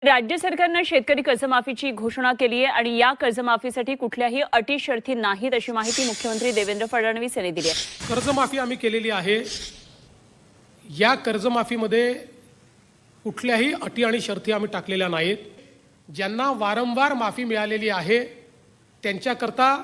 राज्य सरकारनं शेतकरी कर्जमाफीची घोषणा केली आहे आणि या कर्जमाफीसाठी कुठल्याही अटी शर्ती नाहीत अशी माहिती मुख्यमंत्री देवेंद्र फडणवीस यांनी दिली आहे। कर्जमाफी आम्ही केलेली आहे। या कर्जमाफीमध्ये कुठल्याही अटी आणि शर्ती आम्ही टाकलेल्या नाहीत। ज्यांना वारंवार माफी मिळालेली आहे त्यांच्याकरता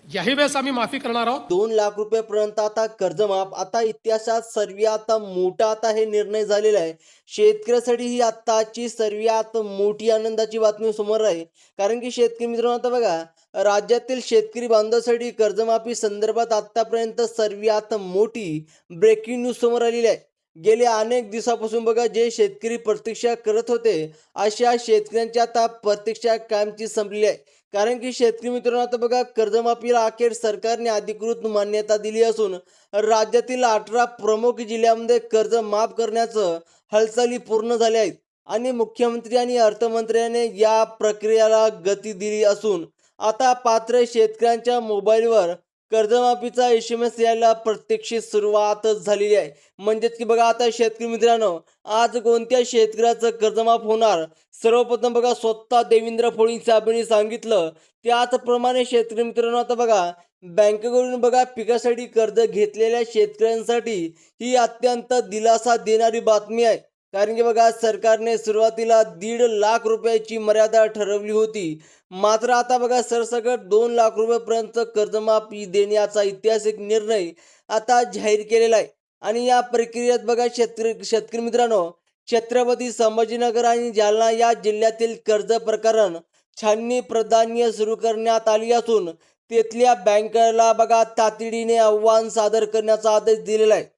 याही वेळेस आम्ही माफी करणार आहोत। 2 लाख रुपयापर्यंत आता कर्जमाफ। आता इतिहासात सर्वात मोठा आता हे निर्णय झालेला आहे। शेतकऱ्यासाठी ही आताची सर्वात मोठी आनंदाची बातमी समोर आहे। कारण की शेतकरी मित्रांनो, आता बघा, राज्यातील शेतकरी बांधवांसाठी कर्जमाफी संदर्भात आतापर्यंत सर्वात मोठी ब्रेकिंग न्यूज समोर आलेली आहे। गेल्या अनेक दिवसापासून बघा, जे शेतकरी प्रतीक्षा करत होते अशा शेतकऱ्यांची आता प्रतीक्षा कायमची संपलेली आहे। कारण की शेतकरी मित्रांनो, आता बघा, कर्जमाफीला अखेर सरकारने अधिकृत मान्यता दिली असून राज्यातील 18 प्रमुख जिल्ह्यांमध्ये कर्ज माफ करण्याचं हालचाली पूर्ण झाल्या आहेत आणि मुख्यमंत्री आणि अर्थमंत्र्यांनी या प्रक्रियेला गती दिली असून आता पात्र शेतकऱ्यांच्या मोबाईलवर कर्जमाफीचा SMS यायला प्रत्यक्षित सुरुवातच झालेली आहे। म्हणजेच की बघा, आता शेतकरी मित्रांनो, आज कोणत्या शेतकऱ्याचं कर्जमाफ होणार, सर्वप्रथम बघा स्वतः देवेंद्र फडणवीस साहेबांनी सांगितलं। त्याचप्रमाणे शेतकरी मित्रांनो, आता बघा, बँकेकडून बघा पिकासाठी कर्ज घेतलेल्या शेतकऱ्यांसाठी ही अत्यंत दिलासा देणारी बातमी आहे। कारण की बघा, सरकारने सुरुवातीला 1.5 लाख रुपयाची मर्यादा ठरवली होती, मात्र आता बघा सरसकट 2 लाख रुपयापर्यंत कर्जमाफी देण्याचा ऐतिहासिक निर्णय आता जाहीर केलेला आहे। आणि या प्रक्रियेत बघा, शेतकरी मित्रांनो, छत्रपती संभाजीनगर आणि जालना या जिल्ह्यातील कर्ज प्रकरण छाननी प्राधान्य सुरू करण्यात आली असून तेथल्या बँकेला बघा तातडीने आव्हान सादर करण्याचा आदेश दिलेला आहे।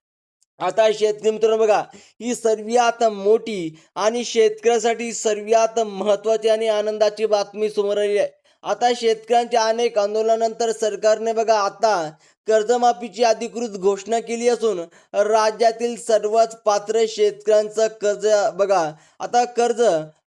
आता शेतकरी मित्रांनो बघा, ही सर्वात मोठी आणि शेतकऱ्यासाठी सर्वात महत्त्वाची आणि आनंदाची बातमी समोर आली आहे। आता शेतकऱ्यांच्या अनेक आंदोलनानंतर सरकारने बघा आता कर्जमाफीची अधिकृत घोषणा केली असून राज्यातील सर्वच पात्र शेतकऱ्यांचं कर्ज बघा आता कर्ज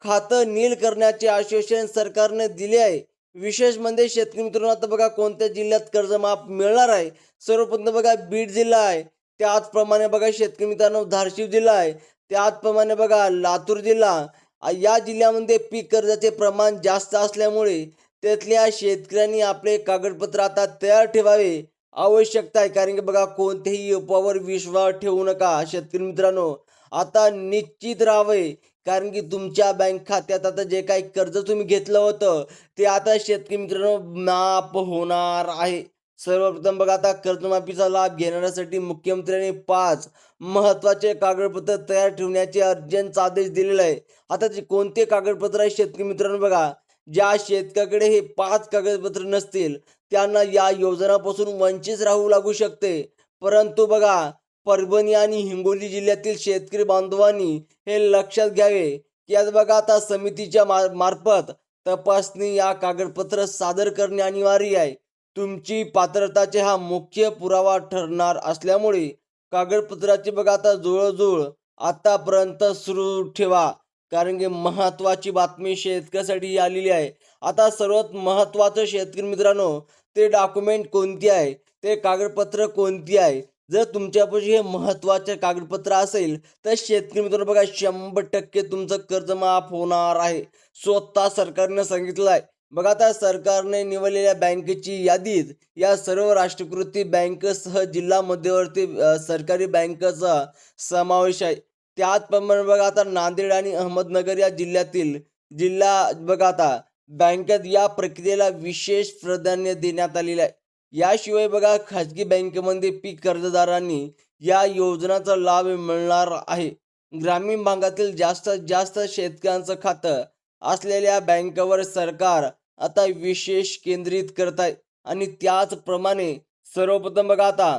खातं नील करण्याचे आश्वासन सरकारने दिले आहे। विशेष म्हणजे शेतकरी मित्रांनो, आता बघा कोणत्या जिल्ह्यात कर्जमाफ मिळणार आहे, सर्वप्रथम बघा बीड जिल्हा आहे, त्याचप्रमाणे बघा शेतकरी मित्रांनो धाराशिव जिल्हा आहे, त्याचप्रमाणे बघा लातूर जिल्हा। या जिल्ह्यामध्ये पीक कर्जाचे प्रमाण जास्त असल्यामुळे तिथल्या शेतकऱ्यांनी आपले कागदपत्र आता तयार ठेवावे आवश्यकता आहे। कारण की बघा, कोणत्याही अफवावर विश्वास ठेवू नका शेतकरी मित्रांनो, आता निश्चित राहावे। कारण की तुमच्या बँक खात्यात आता जे काही कर्ज तुम्ही घेतलं होतं ते आता शेतकरी मित्रांनो माफ होणार आहे। सर्वप्रथम बघा, आता कर्जमाफीचा लाभ घेण्यासाठी मुख्यमंत्र्यांनी 5 महत्त्वाचे कागदपत्र तयार ठेवण्याचे अर्जंट आदेश दिलेला आहे। आता जे कोणते कागदपत्र आहे शेतकरी मित्रांनो बघा, ज्या शेतकऱ्याकडे हे 5 कागदपत्र नसतील त्यांना या योजनापासून वंचित राहू लागू शकते। परंतु बघा, परभणी आणि हिंगोली जिल्ह्यातील शेतकरी बांधवांनी हे लक्षात घ्यावे की आज बघा आता समितीच्या मार्फत तपासणी या कागदपत्र सादर करणे अनिवार्य आहे। तुमची पात्रताचे हा मुख्य पुरावा ठरणार असल्यामुळे कागदपत्राची बघा आता जुळजुळ आतापर्यंत सुरू ठेवा। कारण की महत्त्वाची बातमी शेतकऱ्यासाठी आलेली आहे। आता सर्वात महत्त्वाचं शेतकरी मित्रांनो, ते डॉक्युमेंट कोणती आहे, ते कागदपत्र कोणती आहे। जर तुमच्यापाशी हे महत्त्वाचे कागदपत्र असेल तर शेतकरी मित्रांनो बघा 100% तुमचं कर्ज माफ होणार आहे, स्वतः सरकारने सांगितलं आहे। बघा, आता सरकारने निवडलेल्या बँकेची यादीत या सर्व राष्ट्रीयकृत बँकेसह जिल्हा मध्यवर्ती सरकारी बँकेचा समावेश आहे। त्याचप्रमाणे बघा, आता नांदेड आणि अहमदनगर या जिल्ह्यातील जिल्हा बघा आता बँकेत या प्रक्रियेला विशेष प्राधान्य देण्यात आलेलं आहे। याशिवाय बघा, खाजगी बँकेमध्ये पीक कर्जदारांनी या योजनेचा लाभ मिळणार आहे। ग्रामीण भागातील जास्तीत जास्त शेतकऱ्यांचं खातं असलेल्या बँकेवर सरकार आता विशेष केंद्रित करत आहे। आणि त्याचप्रमाणे सर्वप्रथम बघा आता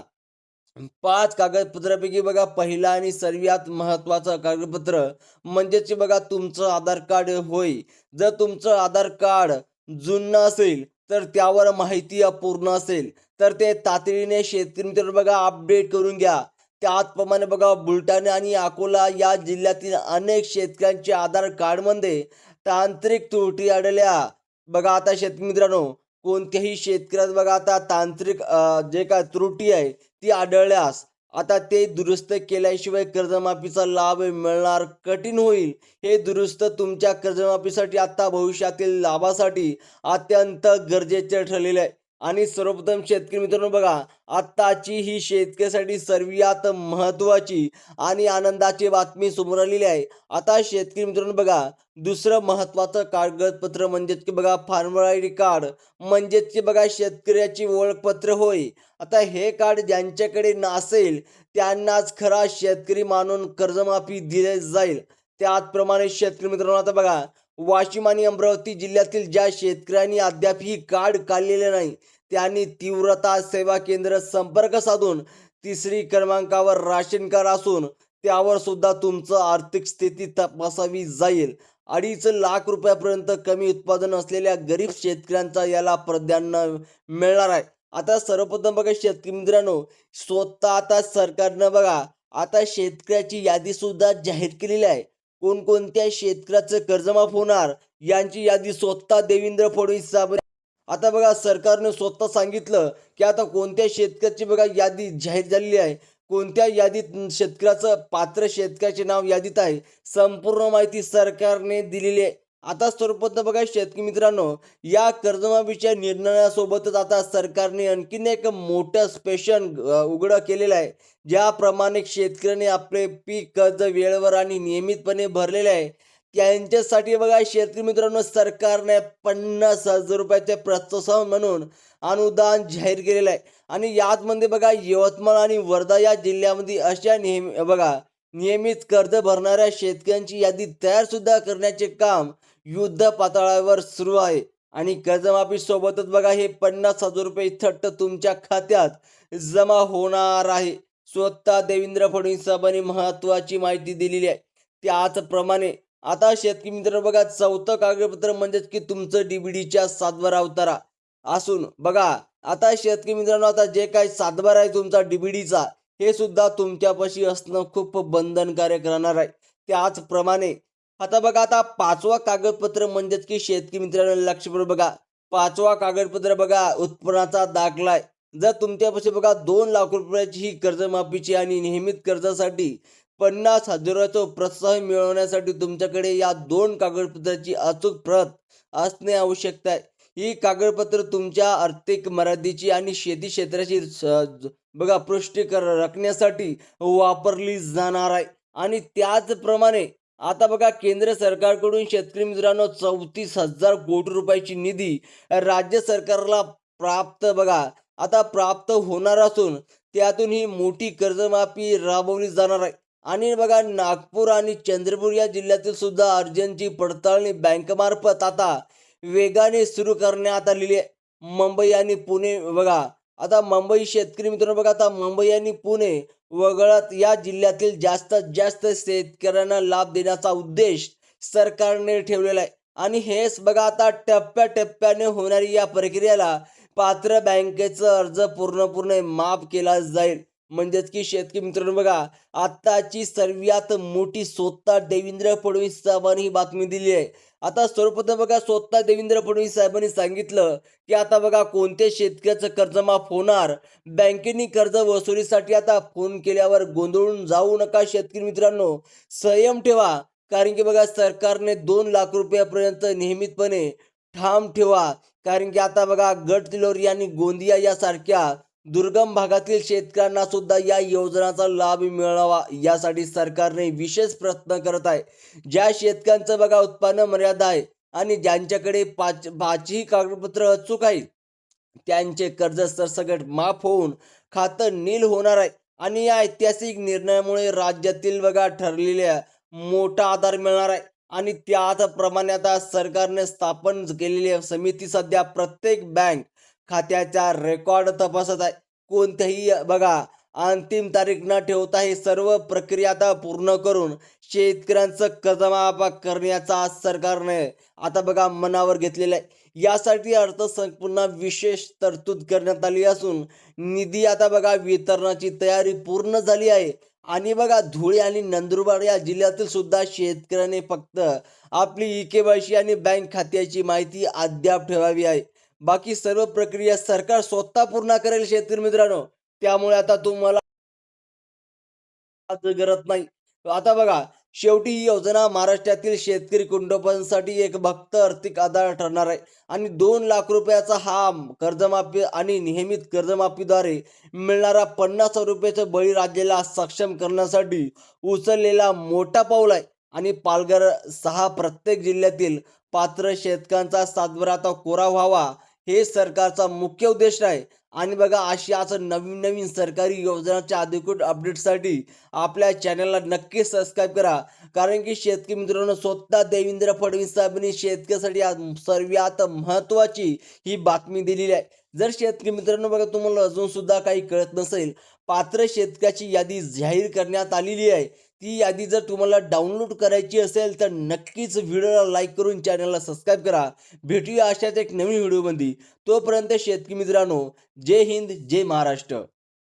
5 कागदपत्रापैकी बघा पहिला आणि सर्वात महत्त्वाचं कागदपत्र म्हणजेच बघा तुमचं आधार कार्ड होय। जर तुमचं आधार कार्ड जुनं असेल तर त्यावर माहिती अपूर्ण असेल तर ते तातडीने शेतकरी मित्रांनो बघा अपडेट करून घ्या। त्याचप्रमाणे बघा, बुलढाणा आणि अकोला या जिल्ह्यातील अनेक शेतकऱ्यांच्या आधार कार्डमध्ये तांत्रिक त्रुटी आढळल्या। बघा आता शेतकरी मित्रांनो, कोणत्याही शेतकऱ्यात बघा आता तांत्रिक जे काय त्रुटी आहे ती आढळल्यास आता ते दुरुस्त केल्याशिवाय कर्जमाफीचा लाभ मिळणार कठीण होईल. हे दुरुस्त तुमच्या कर्जमाफीसाठी आता भविष्यातील लाभासाठी अत्यंत गरजेचे ठरलेले आहे. आणि सर्वप्रथम शेतकरी मित्रांनो बघा, आत्ताची ही शेतकऱ्यासाठी सर्वात महत्त्वाची आणि आनंदाची बातमी समोर आलेली आहे. आता शेतकरी मित्रांनो बघा, दुसरं महत्त्वाचं कागदपत्र म्हणजेच की बघा फार्मर आय डी कार्ड, म्हणजेच की बघा शेतकऱ्याची ओळखपत्र होय. आता हे कार्ड ज्यांच्याकडे नसेल त्यांनाच खरा शेतकरी मानून कर्जमाफी दिली जाईल. त्याचप्रमाणे शेतकरी मित्रांनो आता बघा, वाशिम आणि अमरावती जिल्ह्यातील ज्या शेतकऱ्यांनी अद्याप ही कार्ड काढलेले नाही त्यांनी तीव्रता सेवा केंद्र संपर्क साधून 3री क्रमांकावर राशन कार्ड असून त्यावर सुद्धा तुमचं आर्थिक स्थिती तपासावी जाईल. 2.5 लाख रुपयापर्यंत कमी उत्पादन असलेल्या गरीब शेतकऱ्यांचा याला प्राधान्य मिळणार आहे. आता सर्वप्रथम बघा शेतकरी मित्रांनो, स्वतः आता सरकारनं बघा आता शेतकऱ्याची यादी सुद्धा जाहीर केलेली आहे. कोणकोणत्या शेतकऱ्याचं कर्जमाफ होणार यांची यादी स्वतः देवेंद्र फडणवीस साहेब. आता बघा सरकारने स्वतः सांगितलं की आता कोणत्या शेतकऱ्याची बघा यादी जाहीर झालेली आहे, कोणत्या यादीत शेतकऱ्याचं पात्र शेतकऱ्याचे नाव यादीत आहे, संपूर्ण माहिती सरकारने दिलेली आहे. आता सर्वप्रथम बघा शेतकरी मित्रांनो, या कर्जमाफीच्या निर्णयासोबतच आता सरकारने आणखीन एक मोठं स्पेशल उघडं केलेलं आहे. ज्याप्रमाणे शेतकऱ्याने आपले पीक कर्ज वेळेवर आणि नियमितपणे भरलेले आहे त्यांच्यासाठी बघा शेतकरी मित्रांनो, सरकारने 50,000 रुपयाचे प्रोत्साहन म्हणून अनुदान जाहीर केलेलं आहे. आणि याचमध्ये बघा यवतमाळ आणि वर्धा या जिल्ह्यामध्ये अशा नियमित कर्ज भरणाऱ्या शेतकऱ्यांची यादी तयार सुद्धा करण्याचे काम युद्ध पातळीवर सुरू आहे. आणि कर्जमाफी सोबतच बघा हे 50,000 रुपये थट्ट तुमच्या खात्यात जमा होणार आहे. स्वतः देवेंद्र फडणवीस साहेबांनी महत्त्वाची माहिती दिलेली आहे. त्याचप्रमाणे आता शेतकरी मित्रांनो बघा, चौथं कागदपत्र म्हणजेच की तुमचं डीबीडीच्या 7बारा अवतारा असून बघा आता शेतकरी मित्रांनो, आता जे काही 7बारा आहे तुमचा डीबीडीचा, हे सुद्धा तुमच्यापाशी असणं खूप बंधनकारक राहणार आहे. त्याचप्रमाणे आता बघा आता 5वा कागदपत्र म्हणजेच की शेतकरी मित्रांनो लक्षपूर्वक बघा, 5वा कागदपत्र बघा उत्पन्नाचा दाखला आहे. जर तुमच्यापाशी बघा 2 लाख रुपयाची ही कर्जमाफीची आणि नियमित कर्जासाठी 50,000 प्रोत्साहन मिळवण्यासाठी तुमच्याकडे या 2 कागदपत्राची अचूक प्रत असणे आवश्यक आहे. ही कागदपत्र तुमच्या आर्थिक मर्यादेची आणि शेती क्षेत्राची बघा पुष्टी राखण्यासाठी वापरली जाणार आहे. आणि त्याचप्रमाणे आता बघा केंद्र सरकारकडून शेतकरी मित्रांनो 34,000 कोटी रुपयाची निधी राज्य सरकारला प्राप्त होणार असून त्यातून ही मोठी कर्जमाफी राबवली जाणार आहे. आणि बघा नागपूर आणि चंद्रपूर या जिल्ह्यातील सुद्धा अर्जांची पडताळणी बँकेमार्फत आता वेगाने सुरू करण्यात आलेली आहे. मुंबई आणि पुणे बघा आता मुंबई शेतकरी मित्रांनो बघा आता मुंबई आणि पुणे वगळत या जिल्ह्यातील जास्तीत जास्त शेतकऱ्यांना लाभ देण्याचा उद्देश सरकारने ठेवलेला आहे. आणि हेच बघा आता टप्प्याटप्प्याने होणारी या प्रक्रियेला पात्र बँकेचा अर्ज पूर्णपणे माफ केला जाईल. म्हणजेच की शेतकरी मित्रांनो बघा, आत्ताची सर्वात मोठी स्वतः देवेंद्र फडणवीस साहेबांनी ही बातमी दिली आहे. आता सर्वप्रथम बघा स्वतः देवेंद्र फडणवीस साहेबांनी सांगितलं की आता बघा कोणत्या शेतकऱ्याचं कर्जमाफ होणार, बँकेने कर्ज वसुलीसाठी आता फोन केल्यावर गोंधळून जाऊ नका शेतकरी मित्रांनो, संयम ठेवा. कारण की बघा सरकारने 2 लाख रुपयापर्यंत नियमितपणे ठाम ठेवा. कारण की आता बघा गडचिरोली आणि गोंदिया यासारख्या दुर्गम भागातील शेतकऱ्यांना सुद्धा या योजनाचा लाभ मिळावा यासाठी सरकारने विशेष प्रयत्न करत आहे. ज्या शेतकऱ्यांचं बघा उत्पन्न मर्यादा आहे आणि ज्यांच्याकडे पाचही कागदपत्र अचूक आहेत त्यांचे कर्ज सरसकट माफ होऊन खातं नील होणार आहे. आणि या ऐतिहासिक निर्णयामुळे राज्यातील बघा ठरलेल्या मोठा आधार मिळणार आहे. आणि त्याचप्रमाणे आता सरकारने स्थापन केलेली समिती सध्या प्रत्येक बँक खात्याचा रेकॉर्ड तपासत आहे. कोणत्याही बघा अंतिम तारीख न ठेवता ही सर्व प्रक्रिया आता पूर्ण करून शेतकऱ्यांचं कर्जमाफ करण्याचा सरकारने आता बघा मनावर घेतलेला आहे. यासाठी अर्थसंकल्पात विशेष तरतूद करण्यात आली असून निधी आता बघा वितरणाची तयारी पूर्ण झाली आहे. आणि बघा धुळे आणि नंदुरबार या जिल्ह्यातील सुद्धा शेतकऱ्याने फक्त आपली केवायसी आणि बँक खात्याची माहिती अद्याप ठेवावी आहे. बाकी सर्व प्रक्रिया सरकार स्वतः पूर्ण करेल शेतकरी मित्रांनो. त्यामुळे आता तुम्हाला करत नाही. आता बघा, शेवटी ही योजना महाराष्ट्रातील शेतकरी कुटुंबांसाठी एक भक्त आर्थिक आधार ठरणार आहे आणि 2 लाख रुपयाचा हा कर्जमाफी आणि नियमित कर्जमाफीद्वारे मिळणारा 50,000 रुपयाचं बळीराजाला सक्षम करण्यासाठी उचललेला मोठा पाऊल आहे. आणि पालघर सहा प्रत्येक जिल्ह्यातील पात्र शेतकऱ्यांचा सातबारा आता कोरा व्हावा, हे सरकारचा मुख्य उद्देश आहे. आणि बघा, अशाच नवीन नवीन सरकारी योजनांच्या अधिकृत अपडेटसाठी आपल्या चॅनलला नक्की सबस्क्राईब करा. कारण की शेतकरी मित्रांनो, स्वतः देवेंद्र फडणवीस साहेबांनी शेतकऱ्यासाठी आज सर्वात महत्त्वाची ही बातमी दिलेली आहे. जर शेतकरी मित्रांनो बघा, तुम्हाला अजून सुद्धा काही कळत नसेल, पात्र शेतकऱ्याची यादी जाहीर करण्यात आलेली आहे. ती यादी जर तुम्हाला डाउनलोड करायची असेल तर नक्कीच व्हिडिओला लाईक करून चॅनलला सबस्क्राईब करा. भेटूया अशाच एक नवीन व्हिडिओमध्ये. तोपर्यंत शेतकरी मित्रांनो, जय हिंद, जय महाराष्ट्र.